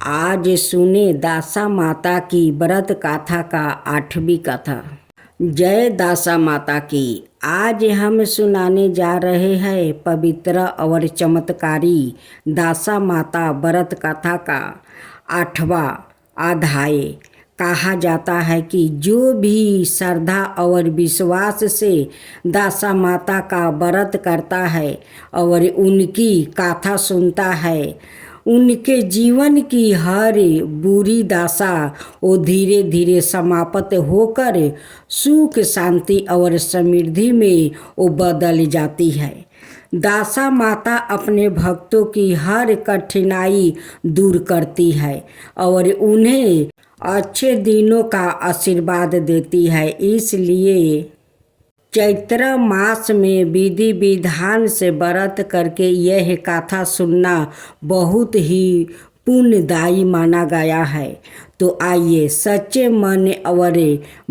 आज सुने दासा माता की व्रत गाथा का 8वीं कथा। जय दासा माता की। आज हम सुनाने जा रहे हैं पवित्र और चमत्कारी दासा माता व्रत कथा का 8वां अध्याय। कहा जाता है कि जो भी श्रद्धा और विश्वास से दासा माता का व्रत करता है और उनकी कथा सुनता है, उनके जीवन की हर बुरी दशा वो धीरे धीरे समाप्त होकर सुख शांति और समृद्धि में वो बदल जाती है। दासा माता अपने भक्तों की हर कठिनाई दूर करती है और उन्हें अच्छे दिनों का आशीर्वाद देती है। इसलिए चैत्र मास में विधि विधान से व्रत करके यह कथा सुनना बहुत ही पुण्यदायी माना गया है। तो आइए सच्चे मन और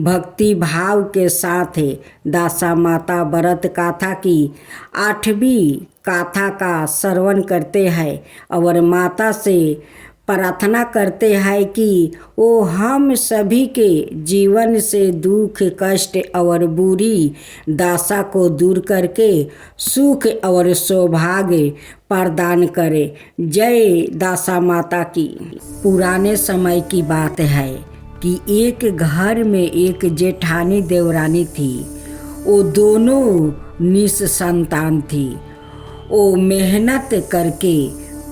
भक्ति भाव के साथ दासा माता व्रत कथा की 8वीं कथा का श्रवण करते हैं और माता से प्रार्थना करते हैं कि वो हम सभी के जीवन से दुख कष्ट और बुरी दशा को दूर करके सुख और सौभाग्य प्रदान करे। जय दासा माता की। पुराने समय की बात है कि एक घर में एक जेठानी देवरानी थी। वो दोनों निसंतान थी। वो मेहनत करके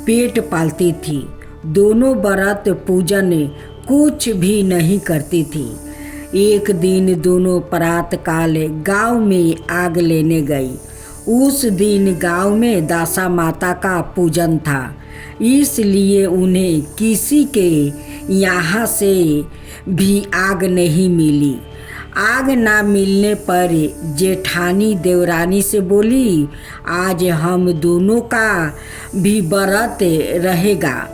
पेट पालती थी। दोनों व्रत पूजन कुछ भी नहीं करती थी। एक दिन दोनों प्रातः काल गांव में आग लेने गई। उस दिन गांव में दासा माता का पूजन था, इसलिए उन्हें किसी के यहाँ से भी आग नहीं मिली। आग ना मिलने पर जेठानी देवरानी से बोली, आज हम दोनों का भी व्रत रहेगा।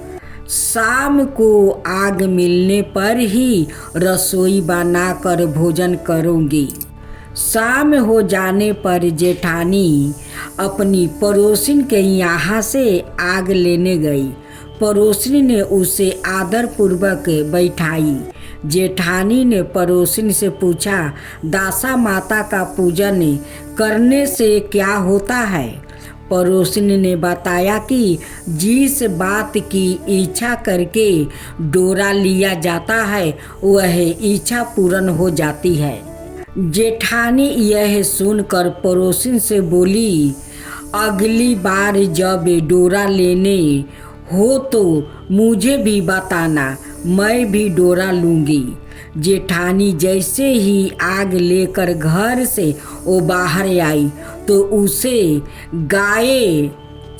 शाम को आग मिलने पर ही रसोई बनाकर भोजन करूँगी। शाम हो जाने पर जेठानी अपनी पड़ोसिन के यहाँ से आग लेने गई। पड़ोसिन ने उसे आदरपूर्वक बैठाई। जेठानी ने पड़ोसिन से पूछा, दासा माता का पूजन करने से क्या होता है? पड़ोसिन ने बताया कि जिस बात की इच्छा करके डोरा लिया जाता है वह इच्छा पूर्ण हो जाती है। जेठानी यह सुनकर पड़ोसिन से बोली, अगली बार जब डोरा लेने हो तो मुझे भी बताना, मैं भी डोरा लूँगी। जेठानी जैसे ही आग लेकर घर से वो बाहर आई तो उसे गाय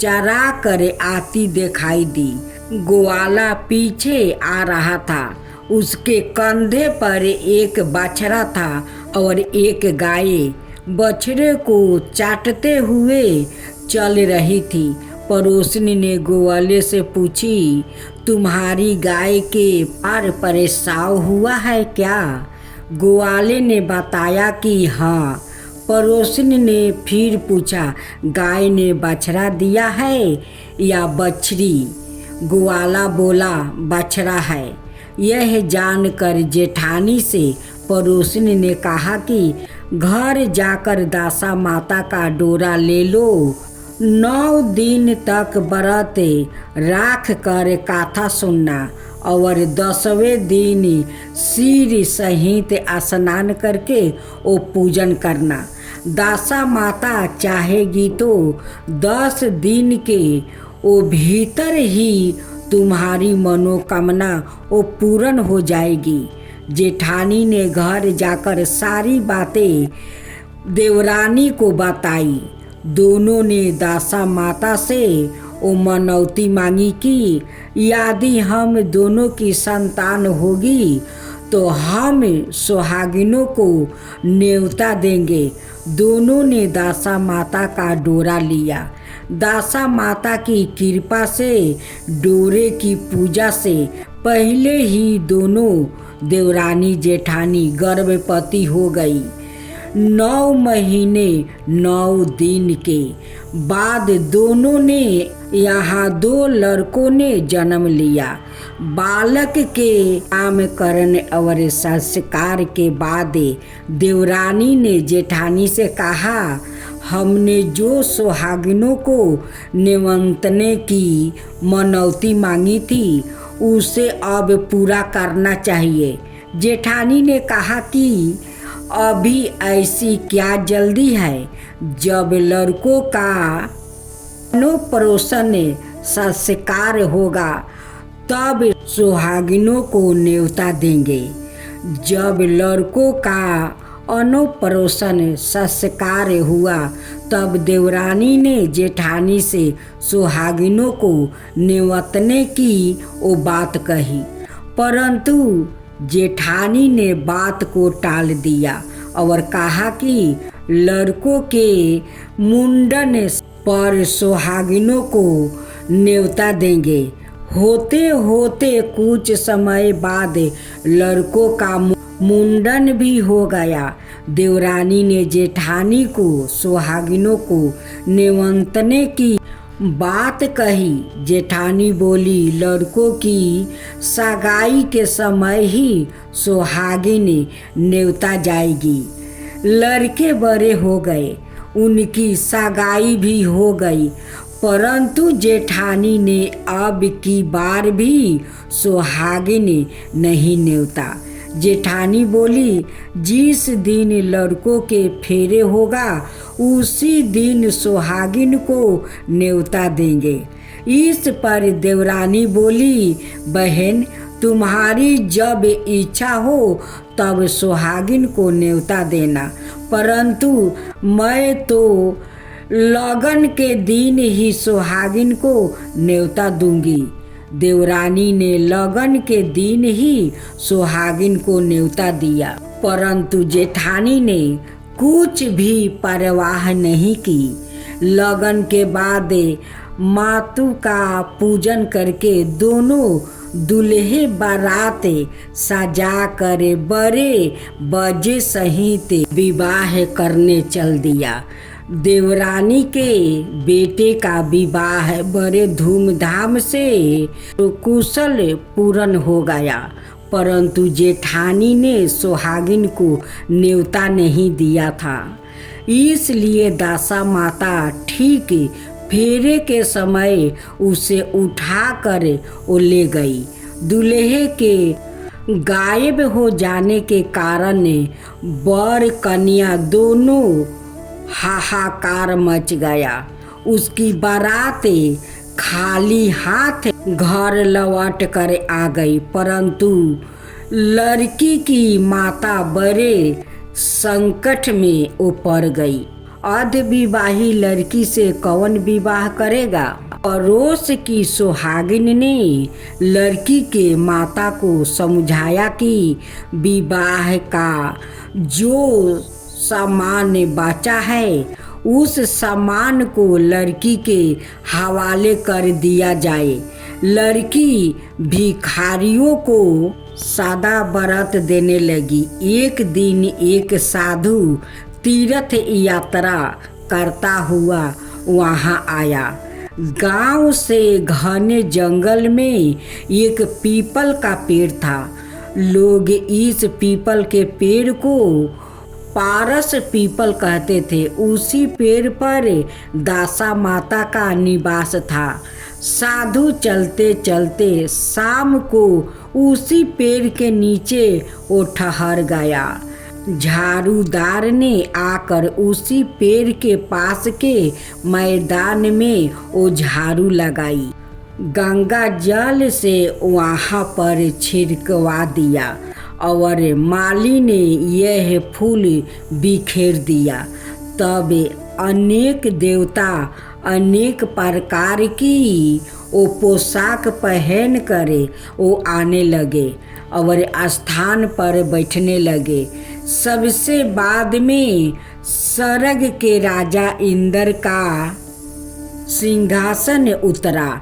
चरा कर आती दिखाई दी। ग्वाला पीछे आ रहा था। उसके कंधे पर एक बछड़ा था और एक गाय बछड़े को चाटते हुए चल रही थी। पड़ोसिन ने ग्वाले से पूछी, तुम्हारी गाय के पैर परेशान हुआ है क्या? ग्वाले ने बताया कि हाँ। पड़ोसिन ने फिर पूछा, गाय ने बछड़ा दिया है या बछड़ी? ग्वाला बोला, बछड़ा है। यह जानकर जेठानी से पड़ोसिन ने कहा कि घर जाकर दासा माता का डोरा ले लो। 9 दिन तक व्रत राख कर कथा सुनना और 10वें दिन सिर सहित स्नान करके वो पूजन करना। दासा माता चाहेगी तो 10 दिन के वो भीतर ही तुम्हारी मनोकामना वो पूर्ण हो जाएगी। जेठानी ने घर जाकर सारी बातें देवरानी को बताई। दोनों ने दासा माता से वो मनौती मांगी कि यदि हम दोनों की संतान होगी तो हम सुहागिनों को न्योता देंगे। दोनों ने दासा माता का डोरा लिया। दासा माता की कृपा से डोरे की पूजा से पहले ही दोनों देवरानी जेठानी गर्भवती हो गई। 9 महीने 9 दिन के बाद दोनों ने यहाँ 2 लड़कों ने जन्म लिया। बालक के नामकरण और संस्कार के बाद देवरानी ने जेठानी से कहा, हमने जो सुहागिनों को निमंत्रण की मनौती मांगी थी उसे अब पूरा करना चाहिए। जेठानी ने कहा कि अभी ऐसी क्या जल्दी है, जब लड़कों का अन्नप्राशन संस्कार होगा तब सुहागिनों को न्योता देंगे। जब लड़कों का अन्नप्राशन संस्कार हुआ तब देवरानी ने जेठानी से सुहागिनों को न्योतने की वो बात कही, परंतु जेठानी ने बात को टाल दिया और कहा कि लड़कों के मुंडन पर सुहागिनों को न्योता देंगे। होते होते कुछ समय बाद लड़कों का मुंडन भी हो गया। देवरानी ने जेठानी को सुहागिनों को निमंत्रण की बात कही। जेठानी बोली, लड़कों की सगाई के समय ही सुहागिन न्योता जाएगी। लड़के बड़े हो गए, उनकी सगाई भी हो गई, परंतु जेठानी ने अब की बार भी सुहागिन नहीं न्योता। जेठानी बोली, जिस दिन लड़कों के फेरे होगा उसी दिन सुहागिन को न्योता देंगे। इस पर देवरानी बोली, बहन तुम्हारी जब इच्छा हो तब सुहागिन को न्योता देना, परंतु मैं तो लगन के दिन ही सुहागिन को न्योता दूंगी। देवरानी ने लगन के दिन ही सुहागिन को न्योता दिया, परंतु जेठानी ने कुछ भी परवाह नहीं की। लगन के बाद मातु का पूजन करके दोनों दूल्हे बारात सजा कर बड़े बजे सहित विवाह करने चल दिया। देवरानी के बेटे का विवाह बड़े धूमधाम से कुशल पूर्ण हो गया, परंतु जेठानी ने सुहागिन को न्योता नहीं दिया था। इसलिए दासा माता ठीक फेरे के समय उसे उठाकर वो ले गई। दूल्हे के गायब हो जाने के कारण वर कन्या दोनों हाहाकार मच गया। उसकी बारात खाली हाथ घर लौट कर आ गई, परंतु लड़की की माता बड़े संकट में वो पड़ गई। अर्धविवाही लड़की से कौन विवाह करेगा? पड़ोस की सुहागिन ने लड़की के माता को समझाया कि विवाह का जो सामान बचा है उस सामान को लड़की के हवाले कर दिया जाए। लड़की भिखारियों को सादा बरत देने लगी। एक दिन एक साधु तीर्थ यात्रा करता हुआ वहाँ आया। गांव से घने जंगल में एक पीपल का पेड़ था। लोग इस पीपल के पेड़ को पारस पीपल कहते थे। उसी पेड़ पर दासा माता का निवास था। साधु चलते चलते शाम को उसी पेड़ के नीचे वो ठहर गया। झाड़ूदार ने आकर उसी पेड़ के पास के मैदान में वो झाड़ू लगाई। गंगा जल से वहाँ पर छिड़कवा दिया और माली ने यह फूल बिखेर दिया। तब अनेक देवता अनेक प्रकार की वो पोशाक पहन कर वो आने लगे और स्थान पर बैठने लगे। सबसे बाद में स्वर्ग के राजा इंद्र का सिंहासन उतरा।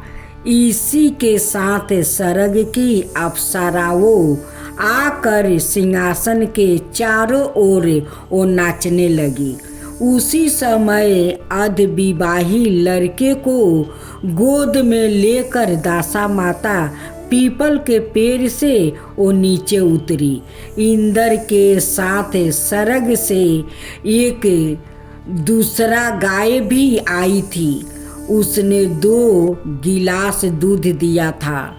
इसी के साथ स्वर्ग की अप्सराओं आकर सिंहासन के चारों ओर वो नाचने लगी। उसी समय अधविवाही लड़के को गोद में लेकर दासा माता पीपल के पेड़ से वो नीचे उतरी। इंद्र के साथ सरग से एक दूसरा गाय भी आई थी। उसने 2 गिलास दूध दिया था।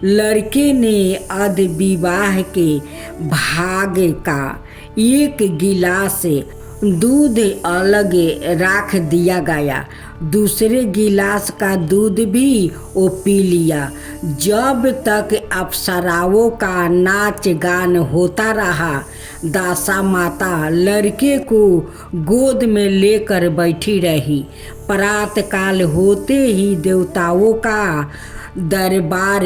लड़के ने अधविवाह के भाग का 1 गिलास दूध अलग रख दिया गया। दूसरे गिलास का दूध भी वो पी लिया। जब तक अप्सराओं का नाच गान होता रहा, दासा माता लड़के को गोद में लेकर बैठी रही। प्रातःकाल होते ही देवताओं का दरबार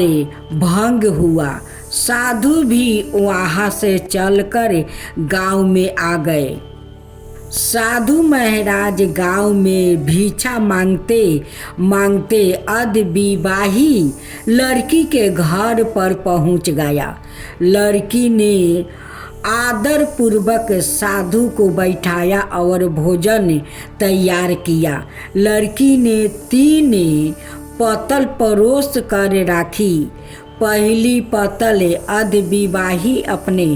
भंग हुआ। साधु भी वहाँ से चलकर गांव में आ गए। साधु महाराज गांव में भिक्षा मांगते मांगते अधविवाही लड़की के घर पर पहुंच गया। लड़की ने आदर पूर्वक साधु को बैठाया और भोजन तैयार किया। लड़की ने 3 पत्तल परोस कर राखी। पहली पत्तल अधविवाही अपने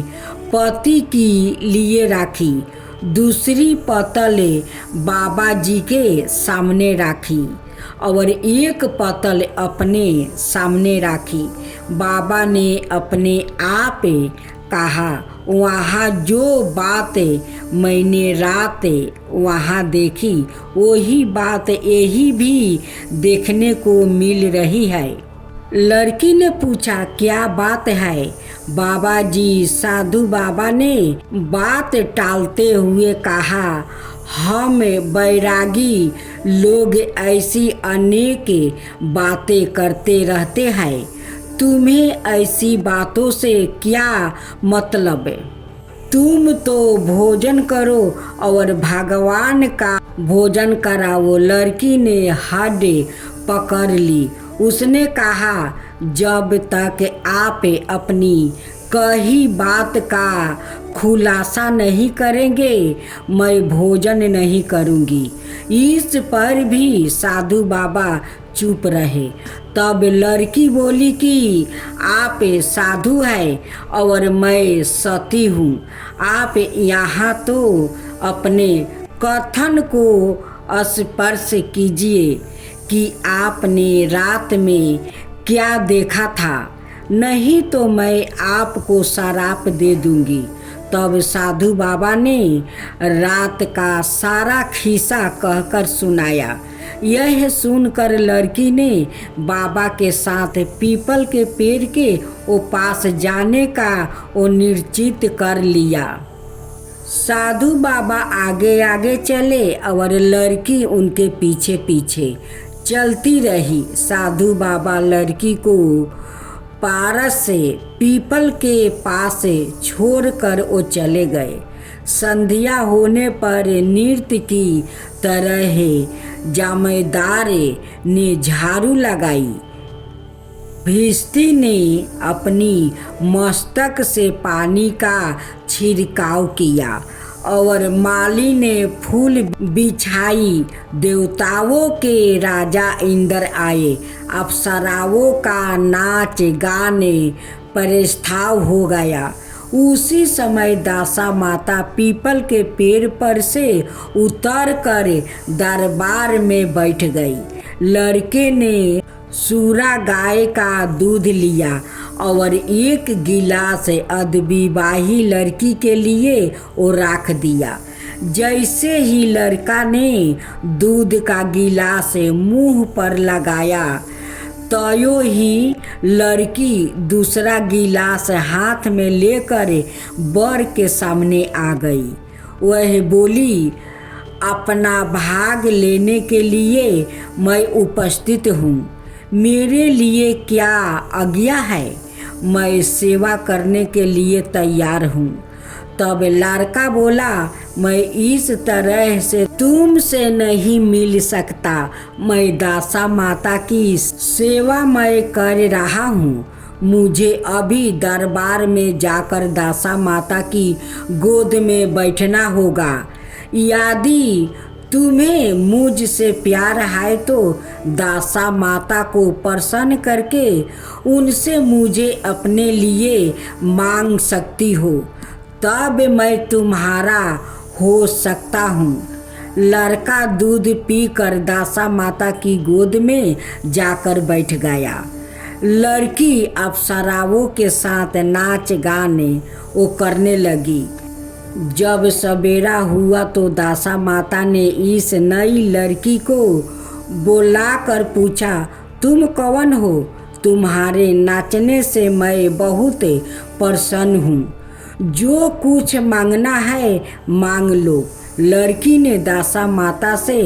पति की लिए राखी। दूसरी पत्तल बाबा जी के सामने राखी और 1 पत्तल अपने सामने राखी। बाबा ने अपने आप कहा, वहाँ जो बात मैंने रात वहाँ देखी वही बात यही भी देखने को मिल रही है। लड़की ने पूछा, क्या बात है बाबा जी? साधु बाबा ने बात टालते हुए कहा, हम बैरागी लोग ऐसी अनेक बातें करते रहते हैं। तुम्हें ऐसी बातों से क्या मतलब? तुम तो भोजन करो और भगवान का भोजन कराओ। लड़की ने हड पकड़ ली। उसने कहा, जब तक आप अपनी कही बात का खुलासा नहीं करेंगे मैं भोजन नहीं करूंगी। इस पर भी साधु बाबा चुप रहे। तब लड़की बोली कि आप साधु हैं और मैं सती हूँ। आप यहाँ तो अपने कथन को स्पर्श कीजिए कि आपने रात में क्या देखा था, नहीं तो मैं आपको शराप दे दूंगी। तब साधु बाबा ने रात का सारा खिस्सा कहकर सुनाया। यह सुनकर लड़की ने बाबा के साथ पीपल के पेड़ के पास जाने का वो निश्चित कर लिया। साधु बाबा आगे आगे चले और लड़की उनके पीछे पीछे चलती रही। साधु बाबा लड़की को पारस से पीपल के पास छोड़कर वो चले गए। संध्या होने पर नृत्य की तरह जमींदार ने झाड़ू लगाई। भिश्ती ने अपनी मस्तक से पानी का छिड़काव किया और माली ने फूल बिछाई। देवताओं के राजा इंद्र आए। अप्सराओं का नाच गाने प्रस्ताव हो गया। उसी समय दासा माता पीपल के पेड़ पर से उतरकर दरबार में बैठ गई। लड़के ने सूरा गाय का दूध लिया और 1 गिलास अधविवाही लड़की के लिए वो रख दिया। जैसे ही लड़का ने दूध का गिलास मुंह पर लगाया, त्यों ही लड़की दूसरा गिलास हाथ में लेकर वर के सामने आ गई। वह बोली, अपना भाग लेने के लिए मैं उपस्थित हूँ। मेरे लिए क्या आज्ञा है? मैं सेवा करने के लिए तैयार हूँ। तब लड़का बोला, मैं इस तरह से तुमसे नहीं मिल सकता। मैं दासा माता की सेवा मैं कर रहा हूँ। मुझे अभी दरबार में जाकर दासा माता की गोद में बैठना होगा। यदि तुम्हें मुझसे प्यार है तो दासा माता को प्रसन्न करके उनसे मुझे अपने लिए मांग सकती हो, तब मैं तुम्हारा हो सकता हूँ। लड़का दूध पीकर दासा माता की गोद में जाकर बैठ गया। लड़की अप्सराओं के साथ नाच गाने वो करने लगी। जब सवेरा हुआ तो दासा माता ने इस नई लड़की को बुलाकर पूछा, तुम कौन हो? तुम्हारे नाचने से मैं बहुत प्रसन्न हूँ। जो कुछ मांगना है मांग लो। लड़की ने दासा माता से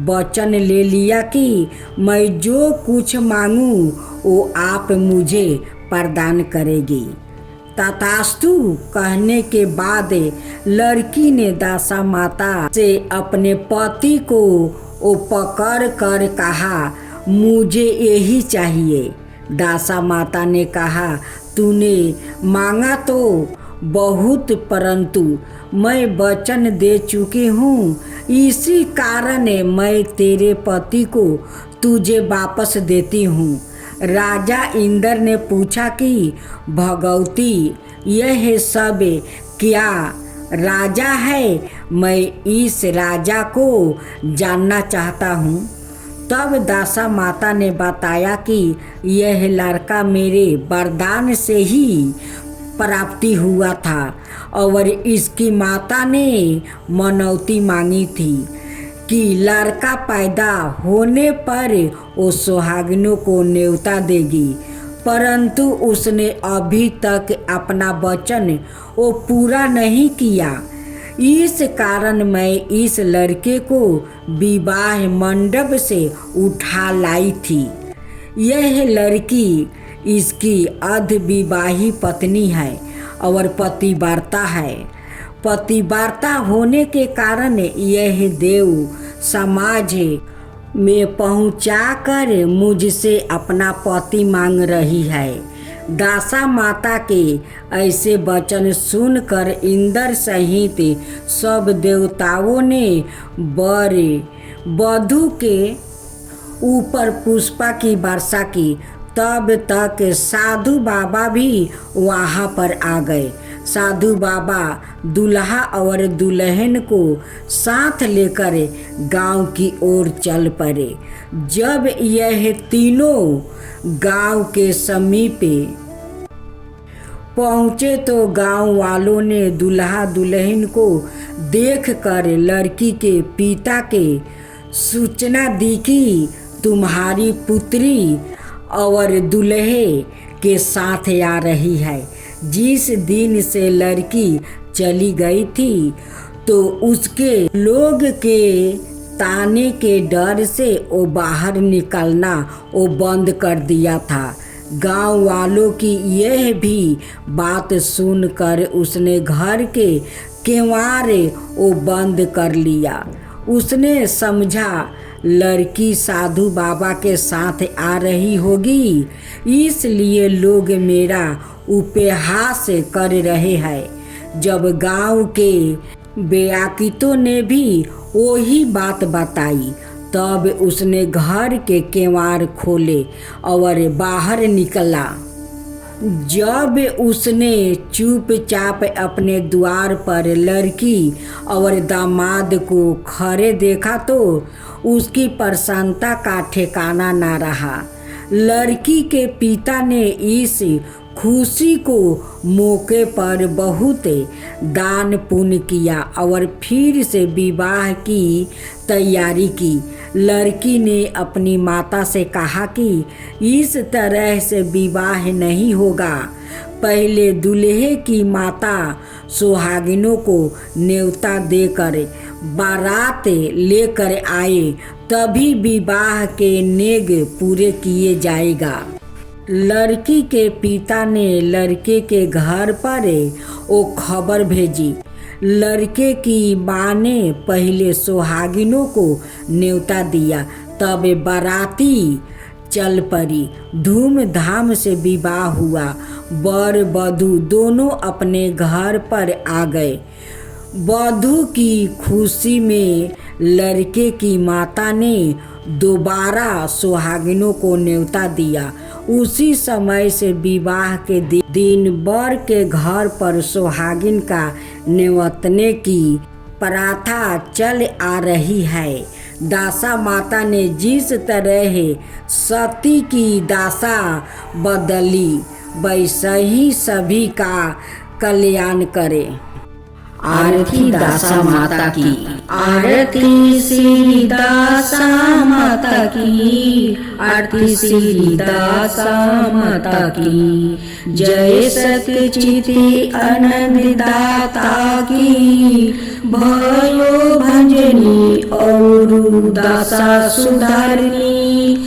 वचन ले लिया कि मैं जो कुछ मांगूं वो आप मुझे प्रदान करेगी। तथास्तु कहने के बाद लड़की ने दासा माता से अपने पति को वो पकड़ कर कहा, मुझे यही चाहिए। दासा माता ने कहा, तूने मांगा तो बहुत, परंतु मैं वचन दे चुकी हूँ, इसी कारण मैं तेरे पति को तुझे वापस देती हूँ। राजा इंद्र ने पूछा कि भगवती यह सब क्या राजा है? मैं इस राजा को जानना चाहता हूँ। तब दासा माता ने बताया कि यह लड़का मेरे वरदान से ही प्राप्ति हुआ था और इसकी माता ने मनौती मांगी थी कि लड़का पैदा होने पर वो सुहागिनों को न्योता देगी, परंतु उसने अभी तक अपना वचन वो पूरा नहीं किया। इस कारण मैं इस लड़के को विवाह मंडप से उठा लाई थी। यह लड़की इसकी अर्धविवाही पत्नी है और पतिव्रता है। पतिव्रता होने के कारण यह देव समाज में पहुंचाकर मुझसे अपना पति मांग रही है। दासा माता के ऐसे वचन सुनकर इंद्र सहित सब देवताओं ने वर वधू के ऊपर पुष्पा की वर्षा की। तब तक साधु बाबा भी वहाँ पर आ गए। साधु बाबा दूल्हा और दुल्हन को साथ लेकर गांव की ओर चल पड़े। जब यह तीनों गांव के समीप पहुँचे तो गांव वालों ने दूल्हा दुल्हन को देखकर लड़की के पिता के सूचना दी कि तुम्हारी पुत्री और दूल्हे के साथ आ रही है। जिस दिन से लड़की चली गई थी तो उसके लोग के ताने के डर से वो बाहर निकलना वो बंद कर दिया था। गांव वालों की यह भी बात सुनकर उसने घर के केवाड़ वो बंद कर लिया। उसने समझा लड़की साधु बाबा के साथ आ रही होगी, इसलिए लोग मेरा उपहास कर रहे हैं। जब गांव के बेआकितों ने भी वही बात बताई, तब उसने घर के केवाड़ खोले और बाहर निकला। जब उसने चुपचाप अपने द्वार पर लड़की और दामाद को खड़े देखा तो उसकी प्रसन्नता का ठिकाना न रहा। लड़की के पिता ने इस खुशी को मौके पर बहुत दान पुण्य किया और फिर से विवाह की तैयारी की। लड़की ने अपनी माता से कहा कि इस तरह से विवाह नहीं होगा। पहले दूल्हे की माता सुहागिनों को न्योता देकर बारात लेकर आए, तभी विवाह के नेग पूरे किए जाएगा। लड़की के पिता ने लड़के के घर पर वो खबर भेजी। लड़के की माँ ने पहले सुहागिनों को न्योता दिया, तब बाराती चल पड़ी। धूमधाम से विवाह हुआ। वर वधू दोनों अपने घर पर आ गए। वधू की खुशी में लड़के की माता ने दोबारा सुहागिनों को न्योता दिया। उसी समय से विवाह के दिन वर के घर पर सुहागिन का न्योतने की प्रथा चल आ रही है। दासा माता ने जिस तरह सती की दासा बदली, वैसे ही सभी का कल्याण करे। आरती दासा माता की। आरती श्री दासा माता की। आरती श्री दासा माता की। जय सतचिति आनंद दाता की। भयो भंजनी और दासा सुधारनी।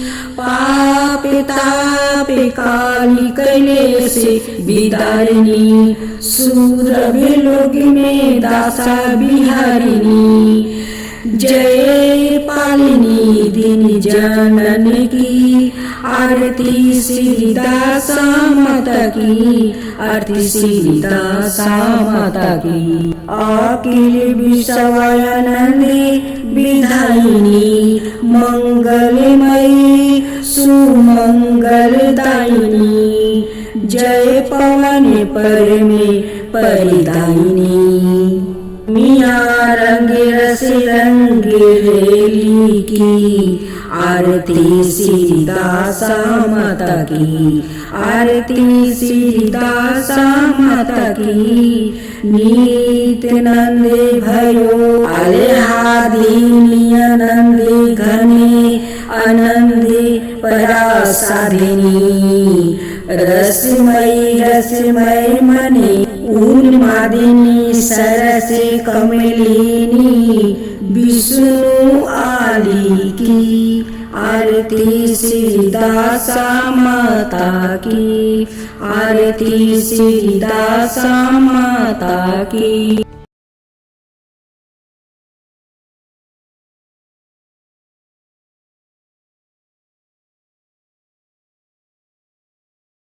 पाप ताप काली कैले से विदारिणी। सूरभ लोक में दासा बिहारिणी। जय पालिनी दिन जनन की। आरती श्री दासा माता की। आरती श्री दासा माता की। अखिल विश्वानंदी विधायिनी। मंगलमयी सुमंगलदायिनी। जय पवन पर में परिदायिनी। मिया रंग रस रंग रेली की। आरती श्री दासा माता की। आरती श्री दासा माता की। नीत नंदे भयो आलेहादीनी आनंदे घने आनंदे परासादिनी। रसमय मने उन्मादिनी सरस कमलिनी। विष्णु आदि की। आरती श्री दासा माता की। आरती श्री दासा माता की।